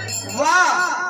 वाह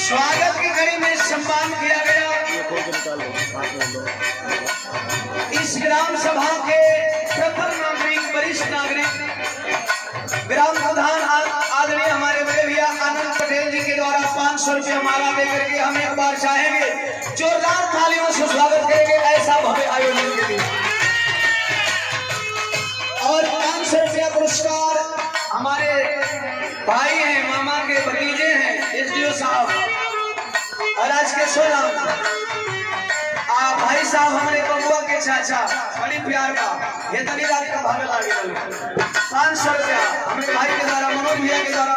स्वागत की घड़ी में सम्मान किया गया इस ग्राम सभा के प्रथम नागरिक वरिष्ठ नागरिक ग्राम प्रधान आदरणीय हमारे बड़े भैया आनंद पटेल जी के द्वारा 500 रुपया माला देकर के हम एक बार चाहेंगे जोरदार तालियों से स्वागत करेंगे ऐसा भव्य आयोजन के लिए। और 500 रुपया पुरस्कार हमारे भाई हैं, मामा के भतीजे हैं, एसडीओ साहब और आज के सोना भाई साहब हमारे बबुआ के चाचा बड़ी प्यार का ये तनी रात का भाग लागे 500 रुपया हमारे भाई के द्वारा मनोज भैया के द्वारा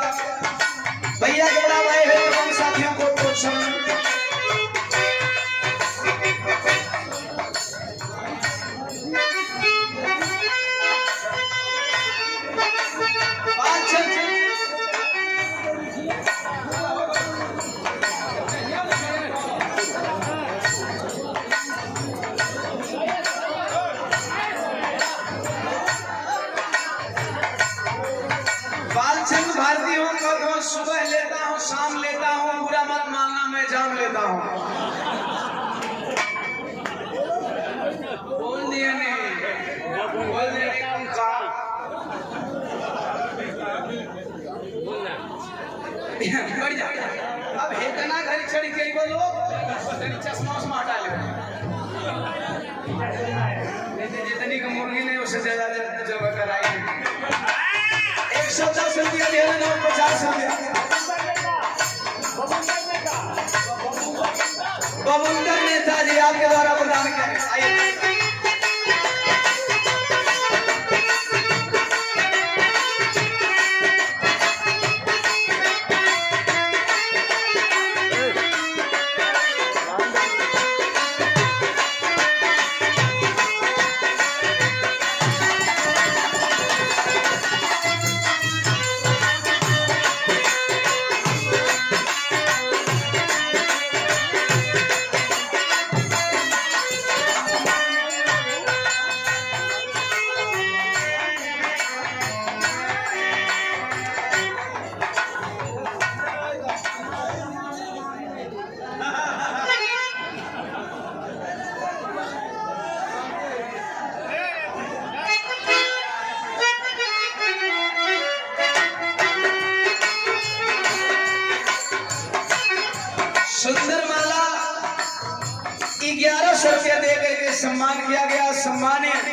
भैया के द्वारा आए हुए तमाम साथियों को प्रोत्साहन। भारतीयों को तो सुबह लेता हूँ शाम लेता हूँ बुरा मत मानना मैं जाम लेता हूँ। बोल दिया नहीं बोल दिया बढ़ जा अब इतना घड़ी चढ़ी के बोलो चश्मा उस्मा हटा ले जितनी की मुर्गी नहीं उससे ज्यादा जगह कराई 110 रुपया देना 50 रुपया बबुंदर नेताजी आपके द्वारा प्रदान किया आइए। सुंदर माला 1100 रुपया दे करके सम्मान किया गया। सम्मानित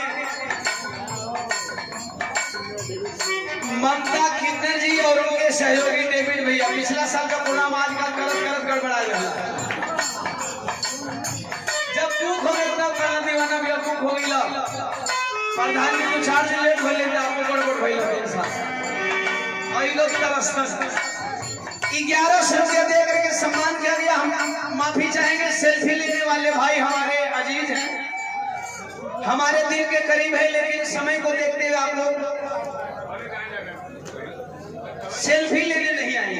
ममता किन्नर जी और उनके सहयोगी डेविड भैया पिछला साल का प्रोग्राम आज का करत गड़बड़ा गया। जब दुख हो गया तब करना दीवाना भी दुख हो गया प्रधान जी को चार्ज लेट हो लेते आपको गड़बड़ भइल और इन लोग तरस 1100 रुपया दे करके सम्मान किया गया। हम माफी चाहेंगे सेल्फी लेने वाले भाई हमारे अजीज हैं हमारे दिल के करीब है लेकिन समय को देखते हुए आप लोग सेल्फी लेने नहीं आए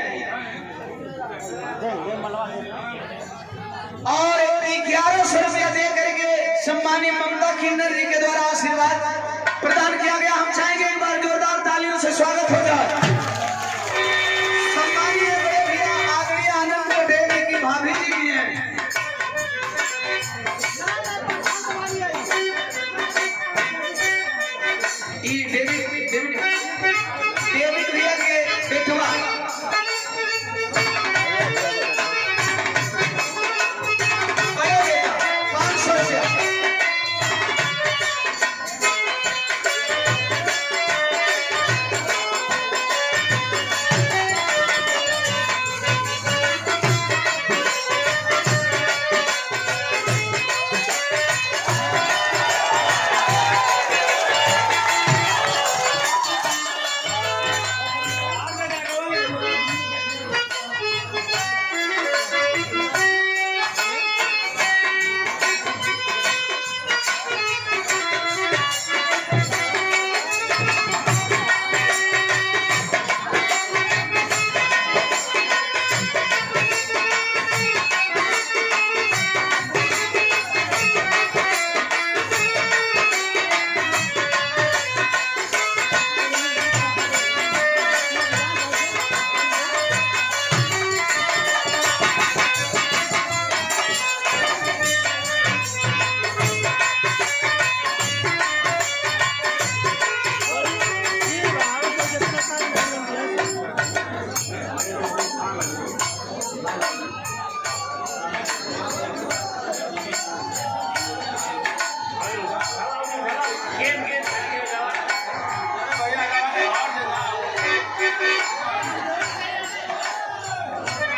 और 1100 रुपया दे करके सम्मानित ममता किन्नर जी के द्वारा आशीर्वाद प्रदान किया गया। हम चाहेंगे एक बार जोरदार तालियों से स्वागत हो जाए। भाभी जी भी हैं डेविड भैया के बेटवा 500 रुपया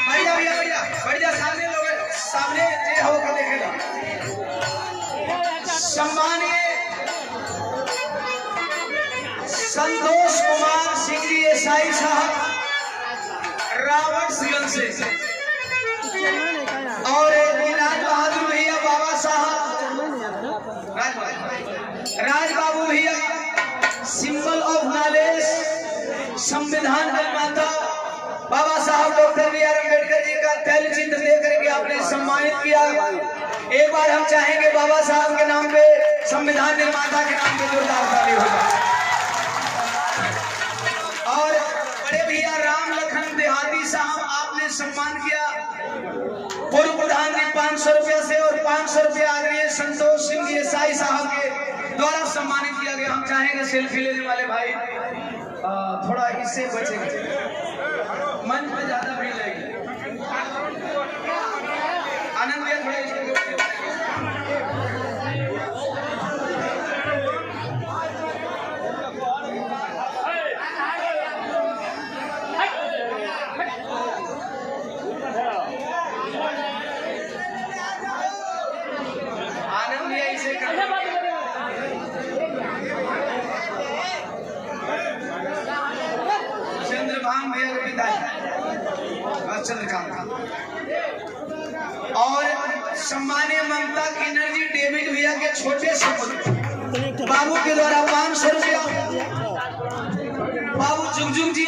बढ़िया भैया बढ़िया बढ़िया सामने लोग सामने ये हो के देखेगा। सम्मानीय संतोष कुमार सिंह जी एसआई साहब रावण सिंह से और राज बहादुर भैया बाबा साहब राज बाबू भैया सिंबल ऑफ नॉलेज संविधान निर्माता बाबा साहब डॉक्टर बी आर अम्बेडकर जी का तैल चिन्ह दे करके आपने सम्मानित किया। एक बार हम चाहेंगे बाबा साहब के नाम पे संविधान निर्माता के नाम पे जोरदार ताली होगा। और बड़े भैया राम लखन देहाती साहब आपने सम्मान किया पूर्व प्रधान जी 500 रुपया से और 500 रुपया आदरणीय संतोष सिंह जी एसआई साहब के द्वारा सम्मानित किया गया। हम चाहेंगे सेल्फी लेने वाले भाई थोड़ा इससे बचेंगे, मंच में ज्यादा भीड़ लगेगी। आनंद भैया थोड़ा आनंद भैया इसे चंद्रभान भैया के पिता चंद्रकांत और सम्मानीय ममता किन्नर डेविड भैया के छोटे से बाबू के द्वारा 500 रुपया बाबू जुगजुग जी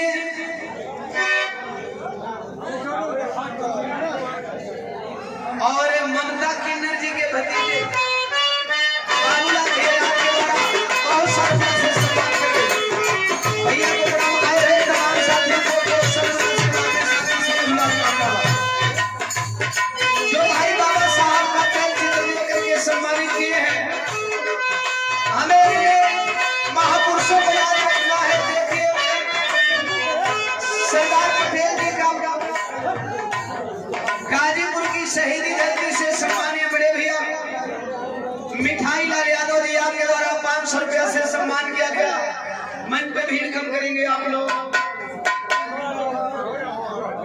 और ममता किन्नर जी के भतीजे बाबूलाल खेरा के द्वारा बहुत सारे पैसे सम्मान करे भैया के प्रणाम आए रहे तमाम साथियों को जो भाई बाबा साहब का तैल चित्र लेकर के सम्मानित किए हैं। हमें महापुरुषों को याद रखना है। देखिए सरदार पटेल जी का गाजीपुर की शहीदी धरती से सम्मानीय बड़े भैया मिठाई लाल यादव जी आपके द्वारा 500 रुपया से सम्मान किया गया। मंच पे भीड़ कम करेंगे आप लोग।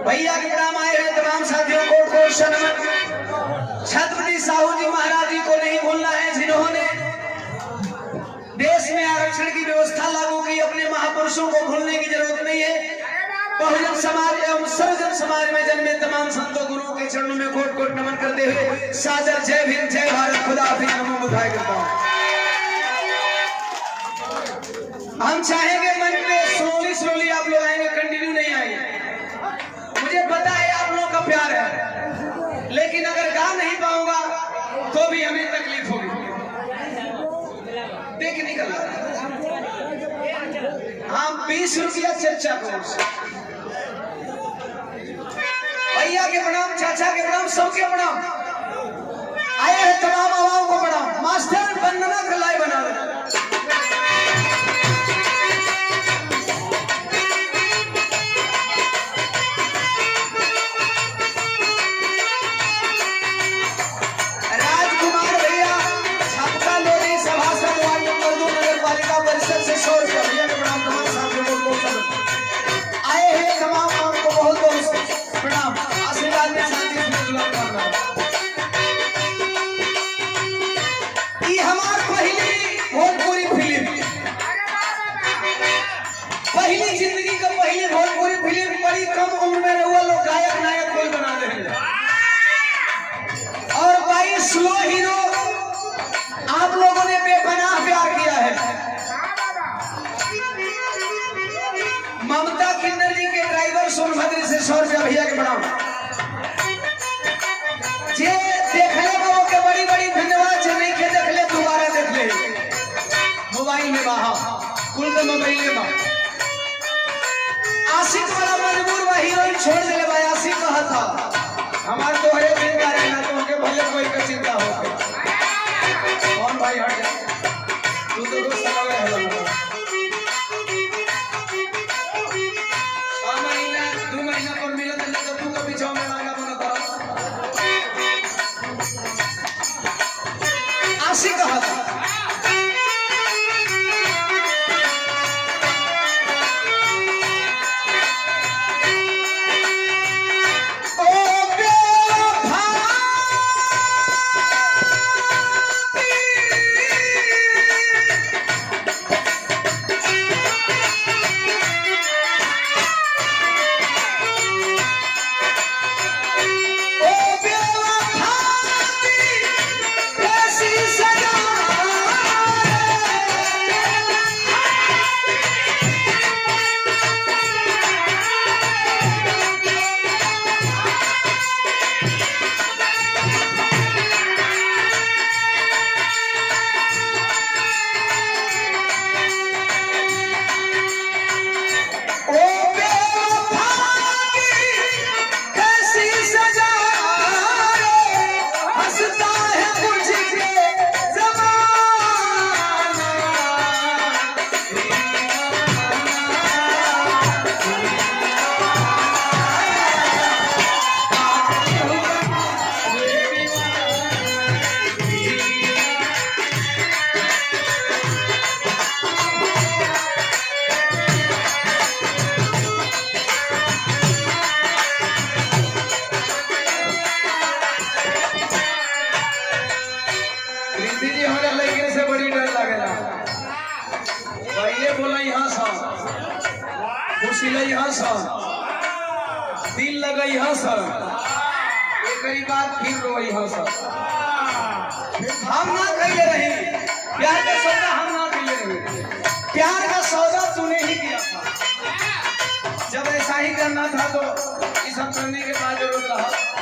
भैया के नाम आए हैं तमाम साथियों को छत्रपति साहू जी महाराज जी को नहीं भूलना है जिन्होंने देश में आरक्षण की व्यवस्था लागू की। अपने महापुरुषों को भूलने की जरूरत नहीं है। बहुजन समाज एवं सर्वजन समाज में जन्मे तमाम संतों गुरुओं के चरणों में कोट कोट नमन करते हुए सादर जय भीम जय भारत खुदा हाफिज नमो बुधाई करता हूँ। हम चाहेंगे मंच पे स्लोली आप लोग आएंगे, कंटिन्यू नहीं आएंगे। मुझे पता है आप लोगों का प्यार है, लेकिन अगर गा नहीं पाऊंगा तो भी हमें तकलीफ होगी। देख निकल हम 20 रुपया चर्चा को भैया के प्रणाम, चाचा के प्रणाम, सबके प्रणाम। आए हैं तमाम आवाओं को प्रणाम। मास्टर वंदना का लाइव बना रहे स्लो हीरो आप लोगों ने बेपनाह प्यार किया है। ममता किन्नर जी के ड्राइवर सोनभद्र से 100 रुपया भैया के बनाओ। जे देखले बाबू के बड़ी बड़ी धन्यवाद। जे नहीं के देख ले दोबारा देख ले मोबाइल में बाहा कुल तो मोबाइल में आशिक वाला मजबूर वह हीरोइन छोड़ दे भाई। आशिक कहा था हमारे तो हरे दिन का रहना तो उनके भले कोई का चिंता हो कौन भाई हट जा तू तो दोस्त लगा है। महीना 2 महीना पर मिला तो तू को पीछे में लगा बना था। आशिक कहा था खुशिलई हंस दिल लगई हंस एक बात फिर रोई हंस हम ना कहिए रही प्यार का सौदा हम ना कहिए रही प्यार का सौदा तूने ही किया था जब ऐसा ही करना था तो इस सब करने के बाद जरूर रहा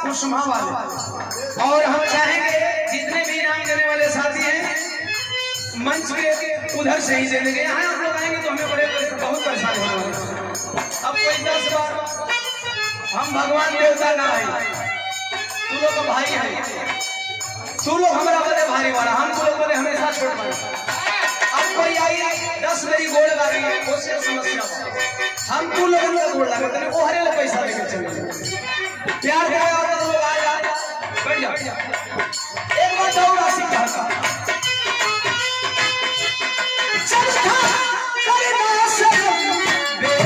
कुसुमा वाले और हम चाहेंगे जितने भी इनाम देने वाले साथी हैं मंच के उधर से ही देंगे यहाँ आप लोग आएंगे तो हमें बहुत परेशान होने वाले अब कोई 10 बार हम भगवान देवता ना है तू लोग तो भाई है तू लोग हमारा बड़े भारी वाला हम तू लोग बड़े हमेशा छोड़ पाए अब कोई आई 10 मेरी गोड़ लगी है कोई समस्या हम तू लोग गोड़ लगा वो हरे पैसा लेकर चले प्यार का लोग आ जा बैठ जा एक बार दौड़ा सीखा था चलता करना सब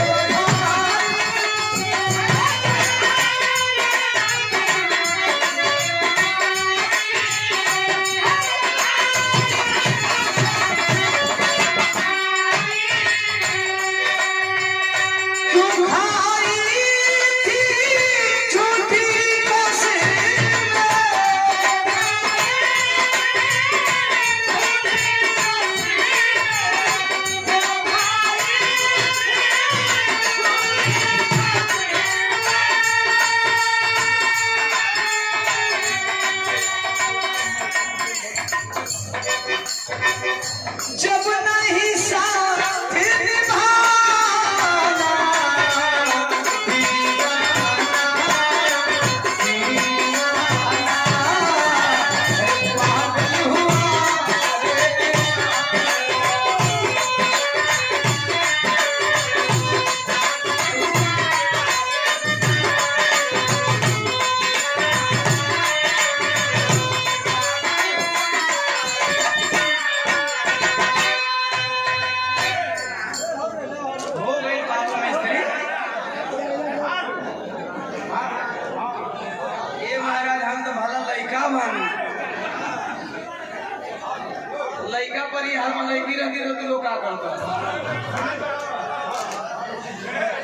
लड़का पर ही हर लड़की रंगी रोती लोग का करता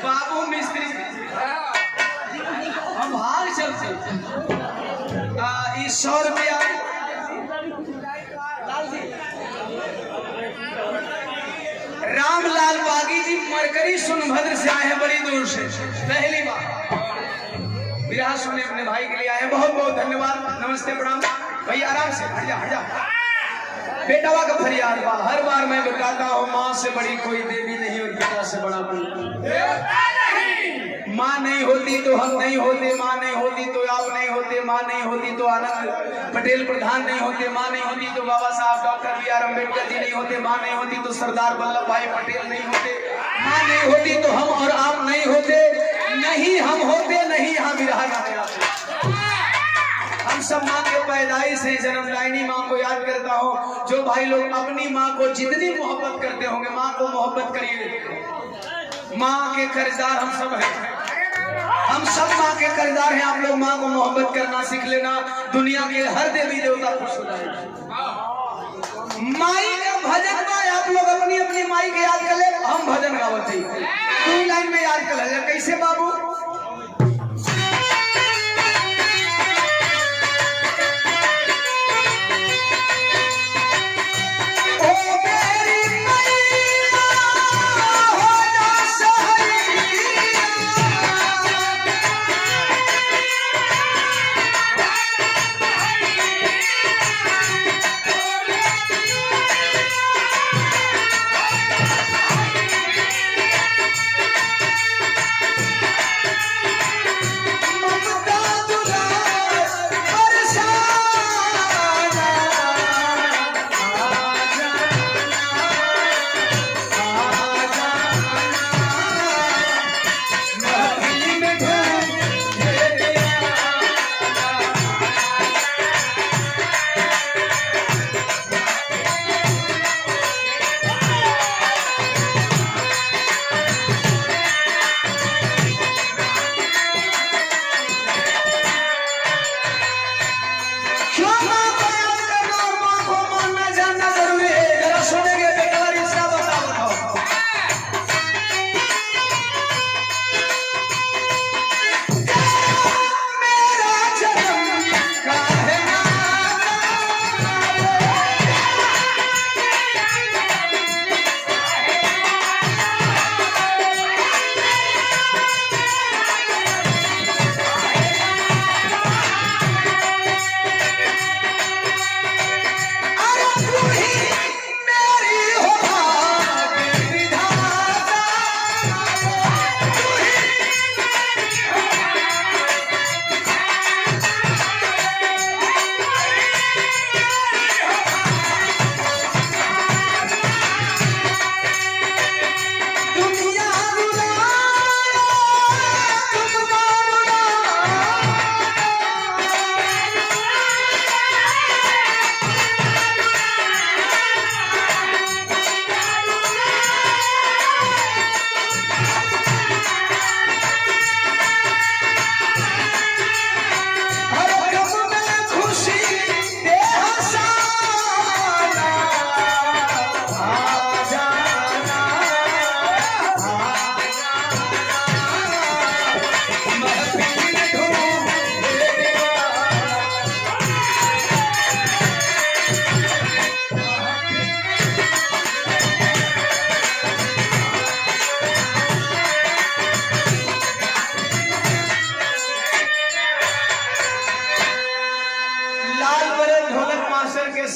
बाबू मिस्त्री हम हाल चलते 100 रुपया रामलाल बागी जी मरकरी सोनभद्र से आए हैं बड़ी दूर से पहली बार विराह सुनने अपने भाई के लिए आए हैं बहुत बहुत धन्यवाद नमस्ते प्रणाम भैया आराम से हट जा बेटावा का फरियाद बा हर बार मैं बताता हूँ माँ से बड़ी कोई देवी नहीं और पिता से बड़ा कोई माँ नहीं होती तो हम नहीं होते माँ नहीं होती तो आप नहीं होते माँ नहीं होती तो आनंद पटेल प्रधान नहीं होते माँ नहीं होती तो बाबा साहब डॉक्टर बी आर अम्बेडकर जी नहीं होते माँ नहीं होती तो सरदार वल्लभ भाई पटेल नहीं होते माँ नहीं होती तो हम और आप नहीं होते नहीं हम होते नहीं हम विरहा गाने आते हम सब माँ के पैदाइश से जन्मदायिनी माँ को याद करता हूँ जो भाई लोग अपनी माँ को जितनी मोहब्बत करते होंगे माँ को मोहब्बत करिए माँ के कर्जदार हम सब हैं हम सब माँ के कर्जदार हैं आप लोग माँ को मोहब्बत करना सीख लेना दुनिया के हर देवी देवता खुश हो जाएंगे माई का भजन गाए आप लोग अपनी अपनी माई के याद कर ले हम भजन गावत हैं 2 लाइन में याद कर ले कैसे बाबू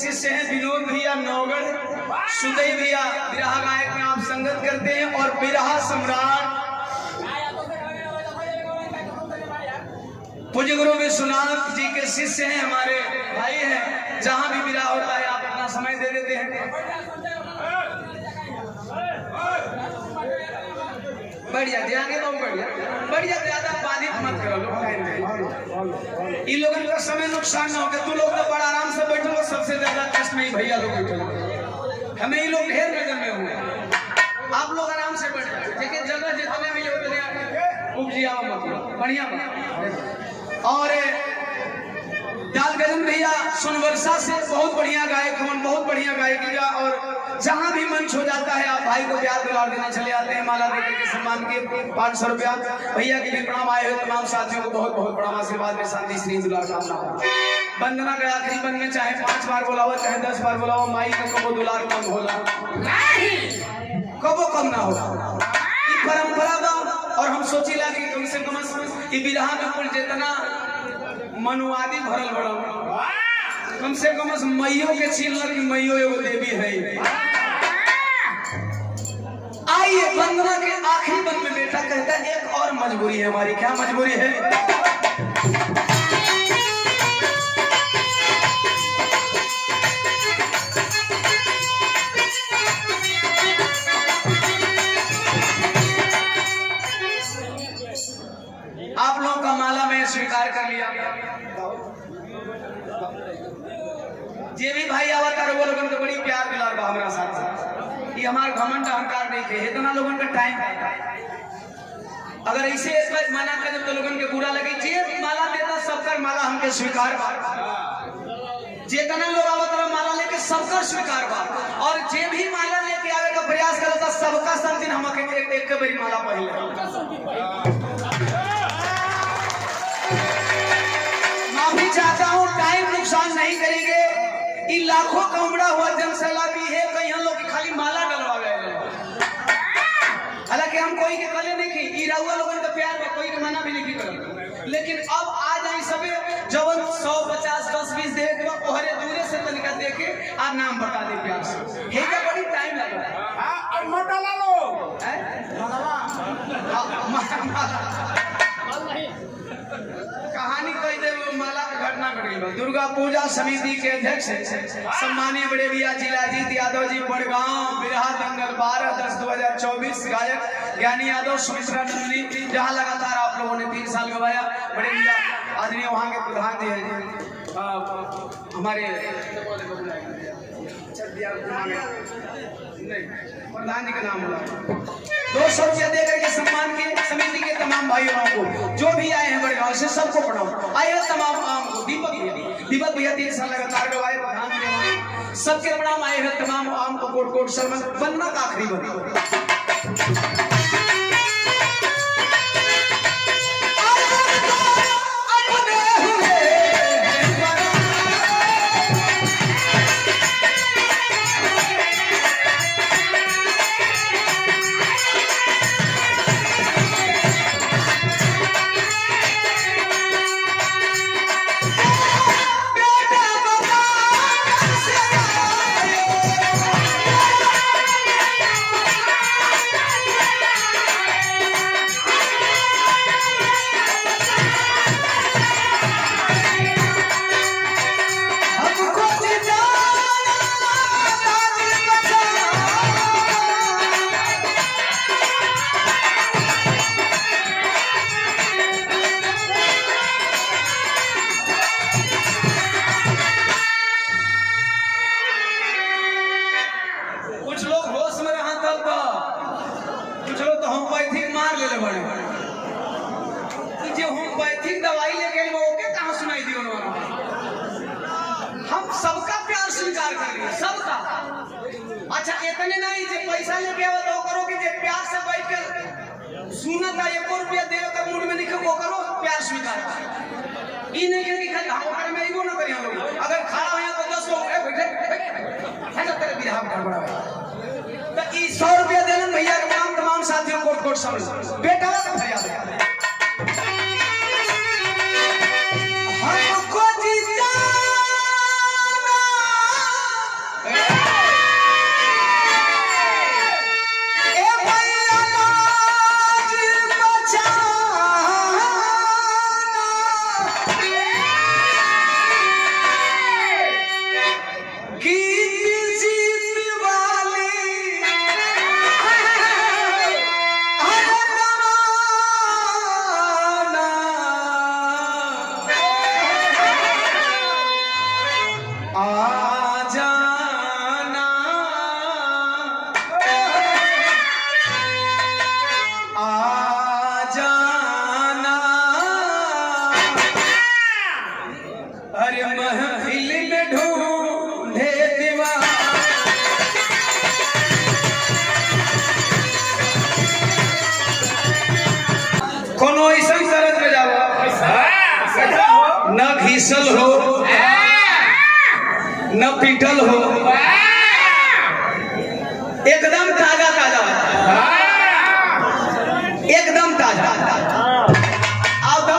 शिष्य हैं विनोद भैया नौगढ़, सुदय भैया बिरहा गायक में आप संगत करते हैं और बिरहा सम्राट पूज्य गुरु विश्वनाथ जी के शिष्य हैं, हमारे भाई हैं। जहां भी बिरहा होता है आप अपना समय दे देते हैं। बढ़िया ध्यान है, बहुत बढ़िया बढ़िया, ज्यादा बाधित मत करो लोग। इन लोगों का समय नुकसान ना हो कि तू लोग तो बड़ा आराम से बैठो, सबसे ज्यादा कष्ट में ही भैया लोग बैठो। हमें ये लोग ढेर नजर में हुए, आप लोग आराम से बैठ जाए, देखिए जगह जितने मिले उतने उपजिया मतलब बढ़िया। और दाल गजन भैया सोनवर्षा से बहुत बढ़िया गायक हम, बहुत बढ़िया गायकी। और जहां भी मंच हो जाता है आप भाई को प्यार दुलार देना चले आते हैं, माला देकर के सम्मान के 500 रुपया। भैया के भी प्रणाम, आए हुए तमाम साथियों को बहुत बहुत प्रणाम, आशीर्वाद में शांति श्री दुलार कामना। वंदना के आखिरी बंद में चाहे 5 बार बोलाओ चाहे 10 बार बोलाओ, माई का कबो दुलार कम होला कबो कम ना होला, परंपरा बा। और हम सोचिला कि कम से कम ई बिरहा में कुल जितना मनुवादी भरल बड़ा, कम से कम मैयो के छीन की मैयो एगो देवी है। आइए वंदना के आखिरी बंद में बेटा कहता है एक और मजबूरी है हमारी। क्या मजबूरी है? आप लोगों का माला में स्वीकार कर लिया। जे भी भाई आवता है वो लोगन को बड़ी प्यार दुलार बा हमरा साथ। ये हमार घमंड अहंकार नहीं थे, इतना लोगन का टाइम है। अगर ऐसे मना करे तो लोगन के बुरा लगे। जे माला देता सबका माला हमके स्वीकार बा, जितना लोग आवत माला लेके सबका स्वीकार बा। और जे भी माला लेके आवे का प्रयास करता सबका सब दिन हमके एक बड़ी माला पहले। माफी चाहता हूँ, टाइम नुकसान नहीं करेंगे। इन लाखों का उमड़ा हुआ जनसला भी है, कहीं हम लोग की खाली माला डलवा गए। हालांकि हम कोई के कले नहीं की, रउआ लोगन का प्यार में कोई के मना भी नहीं कर। लेकिन अब आ जाए सबे जवन 100 50 10 20 दे के बाद ओहरे दूरे से तनिका देके आ नाम बता दे प्यार से। हे का बड़ी टाइम लगा। हां अब मत डाला लो हैं कहानी कह दे माला का घटना घट गई। दुर्गा पूजा समिति के अध्यक्ष सम्मानीय बड़े भैया जिलाजीत यादव जी बड़गांव, बिरहा दंगल 12/10/2024। गायक ज्ञानी यादव, सुमित्रा नंदनी। जहां लगातार आप लोगों ने 3 साल गवाया। बड़े भैया आदरणीय वहां के प्रधान जी हैं हमारे प्रधान जी का नाम बोला। 200 रुपया देकर के सम्मान के समिति के तमाम भाइयों को जो भी आए हैं बड़गांव से सबको प्रणाम। आए हैं तमाम को दीपक भैया 3 साल लगातार गवाए प्रधान जी, सबके प्रणाम। आए हैं तमाम आम को कोट कोट शर्मा। वंदना का आखिरी बंद दवाई लेके ओके कहां सुनाई दी उन्होंने। हम सबका प्यार स्वीकार कर लिए, सबका। अच्छा इतने नहीं जे पैसा लेके आवे तो करो कि जे प्यार से बैठ के सुनता 1 रुपया देवे का मूड में नहीं को करो प्यार स्वीकार। ई नहीं कि खाली हम ओकर में ईगो ना करी हम लोग। अगर खड़ा हो तो 10 लोग ए बैठे है ना तेरे बिरहा में गड़बड़ा है तो ई 100 रुपया देलन भैया के तमाम साथियों कोट कोट समझ बेटा का फरियाद है। हमको जीता पीसल हो न पीटल हो, एकदम ताजा ताजा, एकदम ताजा। आओ तो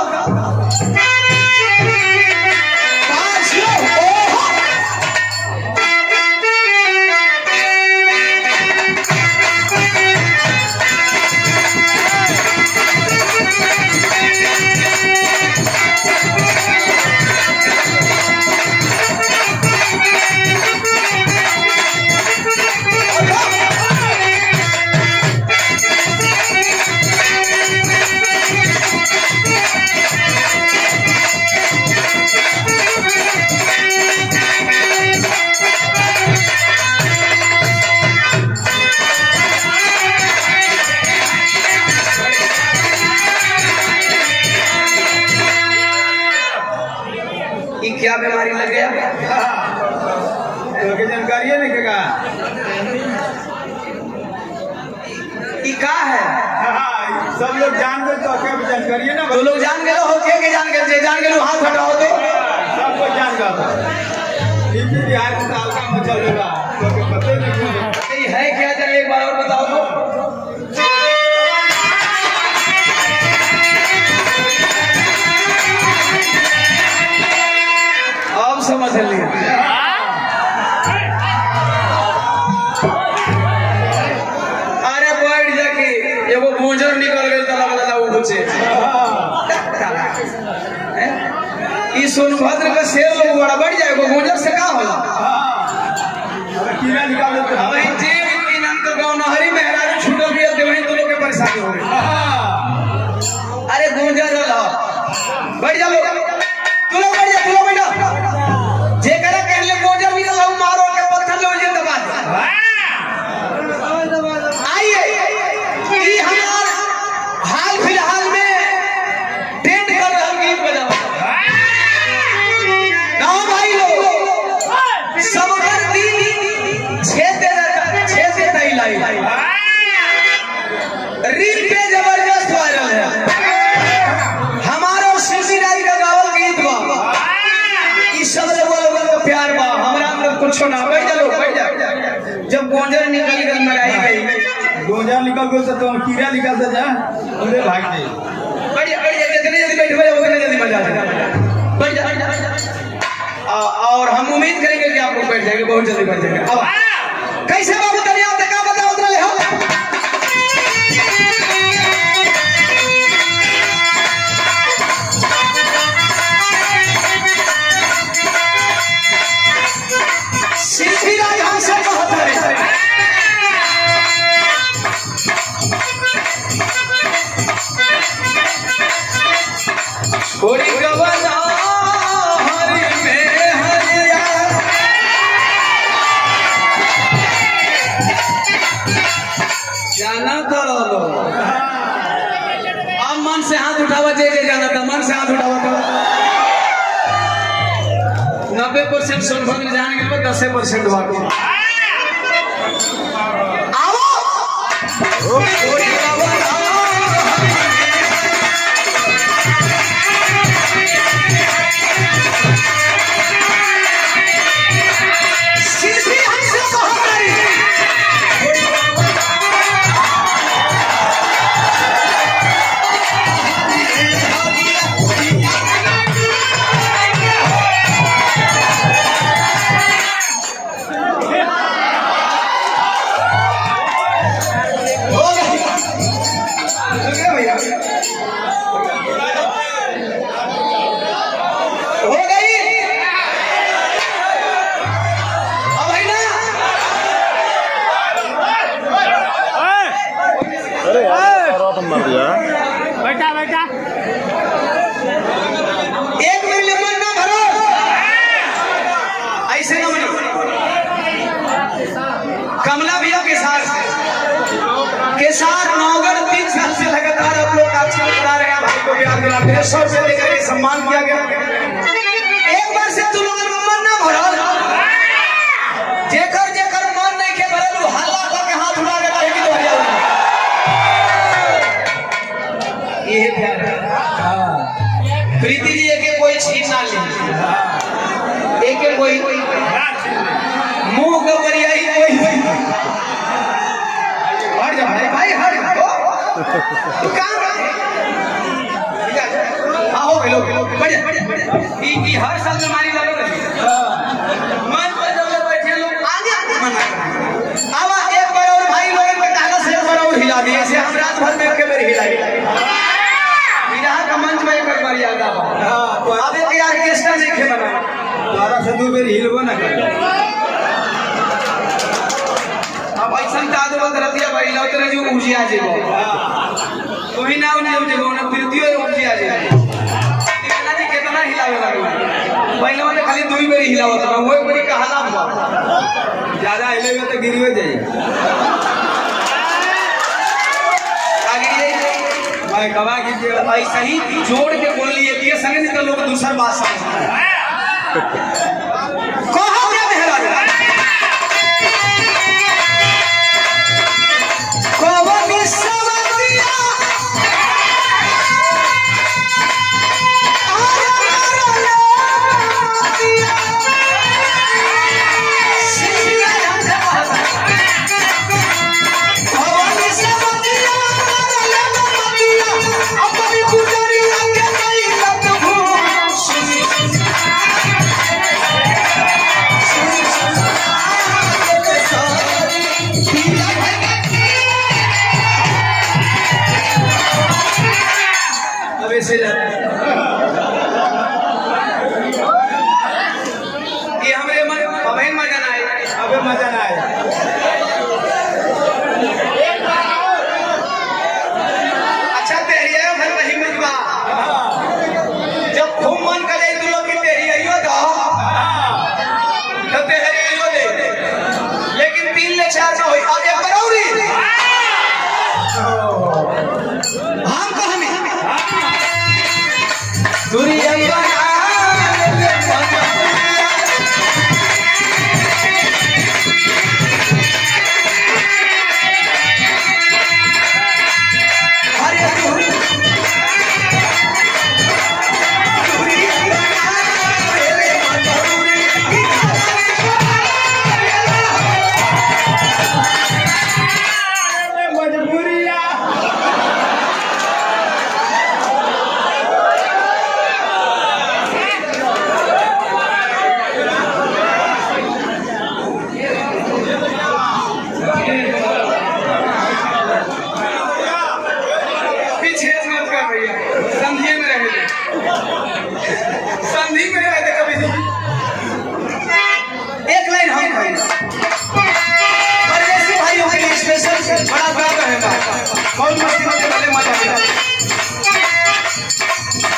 क्या बीमारी लग गया तो जानकारी है नहीं का का है? सब लोग जान गए तो क्या जानकारी है ना? तो लोग जान गए हो के जान गए, जान गए हाथ हटाओ तो सब कोई जान गया। यूपी बिहार में हल्का मचल रहा तो पता ही नहीं है क्या, जरा एक बार और बताओ तो। अब समझ लिया। अरे बैठ जाके एगो गुंजर निकल गए तो लगा वो कुछ ई सोनभद्र का शेर लोग बड़ा बढ़ जाएगा, गुंजर से का होला? कीड़ा निकाल देते हैं। वही जे इनाम का गांव नहरी मेहरारू छूटल भी है, वही तो लोग के परेशानी हो गई। अरे गुंजर रहा बढ़ जा लोग, तू लोग बढ़ जा, तू लोग बढ़ जा। जे करे कर ले गुंजर भी रहा मारो के पत्थर ले जे दबा दे। आइए ई हमार हाल फिलहाल में ट्रेंड कर रहा गीत बजाओ ना भाई लोग, सब कर दी छे से तई लाई रील पे जबरदस्त वायरल है। हमारा सीसी राई का गावल गीत बा, ई सब लोगन का प्यार बा, हमरा अंदर कुछ ना। बैठ जा लोग, बैठ जा। जब गोंजर निकल गई मराई गई, गोंजर निकल गए तो कीड़ा निकल से जा उधर भाग गए। बैठ जा, बैठ जा, जितने जल्दी बैठे हो उतने जल्दी मजा आ जाएगा। बैठ जा, बैठ जा। और हम उम्मीद करेंगे कि आप लोग बैठ जाएंगे, बहुत जल्दी बैठ जाएंगे। अब कैसे बाबू दरिया का बताओ उतरा ले हो। सिद्धि राज हमसे बहुत है। कोई गवना हरि में हरिया, जाना तो लो। अब मन से हाथ उठावा, जे जाना था मन से हाथ उठावा तो 90% सोनभद्र जान गए, 10% बाकी। आओ कोई गवना सिद्धि हमसे बहुत है। बैठा बैठा एक मिनट मन ना भरो, ऐसे ना मनो। कमला भैया के साथ नौगढ़ 3 साल से लगातार आप लोग अच्छे बता रहे हैं, भाई को प्यार दिला, 150 रुपये लेकर के सम्मान किया गया। एक बार से तुम लोग मन ना भरो, जेकर जेकर मन नहीं के भरल हल्ला करके हाथ उठा के रहे कि तो भैया ये प्यार है। प्रीति जी एक कोई छीन ना ले, एक कोई मुंह का बरियाई कोई हट जा भाई हट तू कहाँ आओ हेलो बढ़िया ई हर साल बीमारी लगे रही मन पर जब बैठे लोग आगे मना अब एक बार और भाई लोग के कागज से एक बार और हिला दिए ऐसे हम रात भर में एक बार हिलाई विराह का मंच में एक बार याद आवा हां अब एक यार ऑर्केस्ट्रा नहीं खे बना द्वारा से दो बेर हिलबो ना कर अब ऐसा ताद वक्त रतिया भाई लो तेरे जो उजिया जेबो कोई ना उन्हें जेबो ना प्रीतियो उजिया जेबो कितना जी कितना हिलावे लगे पहले वाले खाली दो ही बेर हिलावत ना वो बड़ी कहला हुआ ज्यादा हिलेगा तो गिरवे जाए आगे भाई कवा कीजिए ऐसा ही जोड़ के बोल लिए कि ये संग निकल लोग दूसरा बात समझ कहो क्या मेहरा से ये हमारे मन अबे मजा ना आए अबे मजा ना आए अच्छा तेरी है घर नहीं मजबा जब खूब मन करे तो लोग की तेरी आइयो तो तेरी आइयो दे लेकिन 3 ले 4 ना होई अब एक बरौरी हम को हमें दुनिया संधि में रहे थे कभी एक लाइन हम कहें परदेसी भाइयों के लिए स्पेशल बड़ा बड़ा रहेगा कौन मस्ती में भले मजा आएगा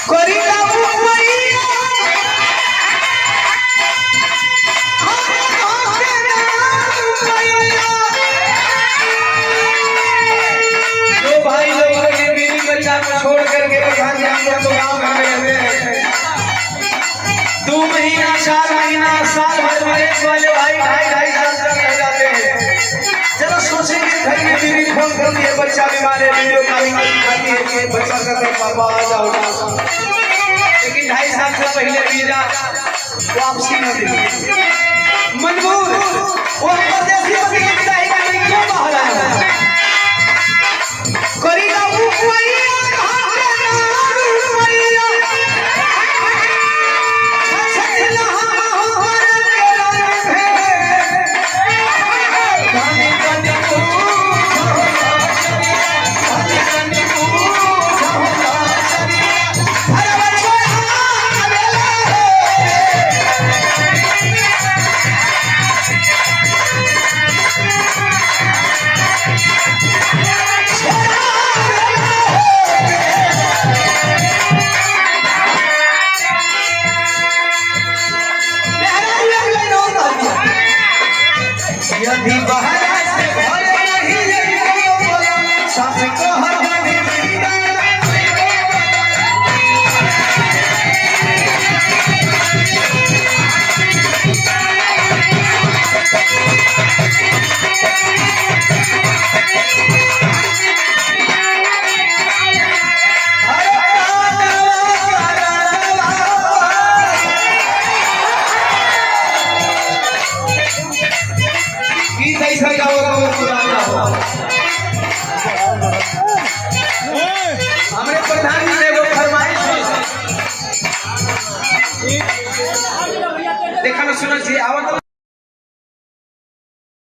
कोरिका मुखैया जो भाई लोग अपने बीवी बच्चा को छोड़ करके प्रधान हम तो गाँव में रहते हैं 2 महीना 4 महीना साल भर मरीज वाले भाई 2.5 साल तक रह जाते हैं जरा सोचेंगे घर में बीवी फोन करती है बच्चा बीमार है वीडियो कॉलिंग करती है कि बच्चा कहता है पापा आ जाओ लेकिन 2.5 साल से पहले वीजा वापसी न दी मजबूर वो परदेसी पति की विदाई करने क्यों बाहर आया कोरिका मुखैया देखा ना सुना छी आवत